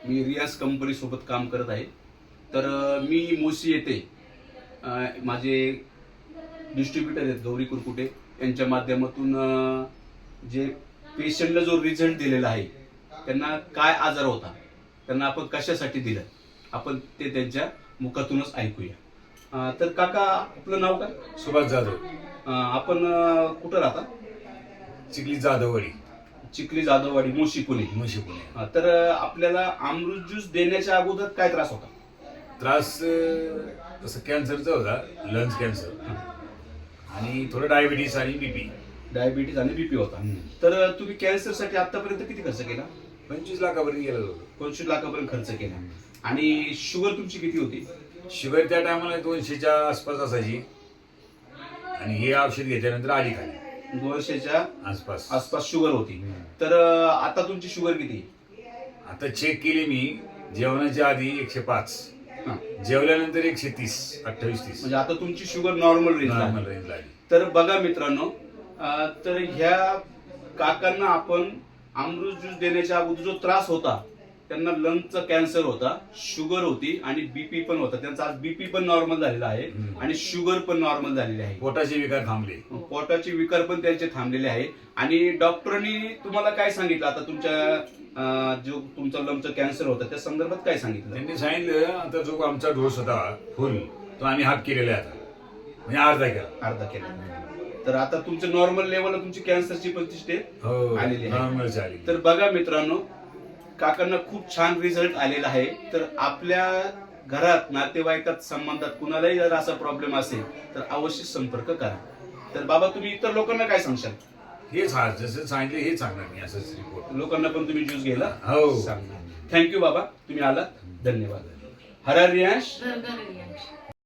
मी रियाज कंपनी सोबत काम करत आहे. तर मी मोशी येथे माझे डिस्ट्रीब्युटर आहेत गौरी कुरकुटे यांच्या माध्यमातून जे पेशंटला जो रिझल्ट दिलेला आहे, त्यांना काय आजार होता, त्यांना आपण कशासाठी दिलं, आपण ते त्यांच्या मुखातूनच ऐकूया. तर काका, आपलं नाव काय? सुभाष जाधव. आपण कुठं राहता? चिखली जाधववाडी. चिखली जाधववाडी, मोशी, पुणे. मुशी पुणे. तर आपल्याला अमृत ज्यूस देण्याच्या अगोदर काय त्रास होता? त्रास तसं कॅन्सरचा होता, लंग्स कॅन्सर, आणि थोडं डायबिटीस आणि बीपी. डायबिटीज आणि बीपी होता. तर तुम्ही कॅन्सरसाठी आतापर्यंत किती खर्च केला? 25 लाखापर्यंत गेलं होतं. 25 लाखापर्यंत खर्च केला. आणि शुगर तुमची किती होती? शुगर त्या टायमाला 200च्या आसपास असायची, आणि हे औषध घेतल्यानंतर आली खाली 200च्या आसपास आसपास शुगर होती. तर आता तुमची शुगर किती? आता चेक केली मी. जेवणाच्या आधी 105, हा. जेवल्यानंतर 130, 28-30 म्हणजे आता तुमची sugar normal normal range range लागली. तर बघा मित्रांनो, तर ह्या काकांना आपण अमृत ज्यूस देण्याच्या अगोदर जो त्रास होता, त्यांना लंगचा कॅन्सर होता, शुगर होती आणि बीपी पण होता. त्यांचा आज बीपी पण नॉर्मल झालेला आहे आणि शुगर पण नॉर्मल झालेली आहे. पोटाचे विकार थांबले. पोटाचे विकार पण त्यांचे थांबलेले आहे. आणि डॉक्टरांनी तुम्हाला काय सांगितलं? आता तुमच्या जो तुमचा लंगचा कॅन्सर होता त्या संदर्भात काय सांगितलं? त्यांनी सांगितलं, आता जो आमचा डोस होता फुल, तो आम्ही हाफ केलेला आहे आता, म्हणजे अर्धा केला. तर आता तुमच्या नॉर्मल लेवलला तुमची कॅन्सरची पण स्टेप आलेली आहे. नॉर्मल झाली. तर बघा मित्रांनो, काकांना खूप छान रिझल्ट आलेला आहे. तर आपल्या घरात, नातेवाईकात, संबंधात कुणालाही जर असा प्रॉब्लेम असेल तर अवश्य संपर्क करा. तर बाबा, तुम्ही इतर लोकांना काय सांगशाल? हेच जसं सांगितलं हेच सांगणार मी, असंच रिपोर्ट. लोकांना पण तुम्ही ज्यूस घ्यायला हो सांगणार. थँक्यू बाबा, तुम्ही आलात. धन्यवाद. हर हर रियांश.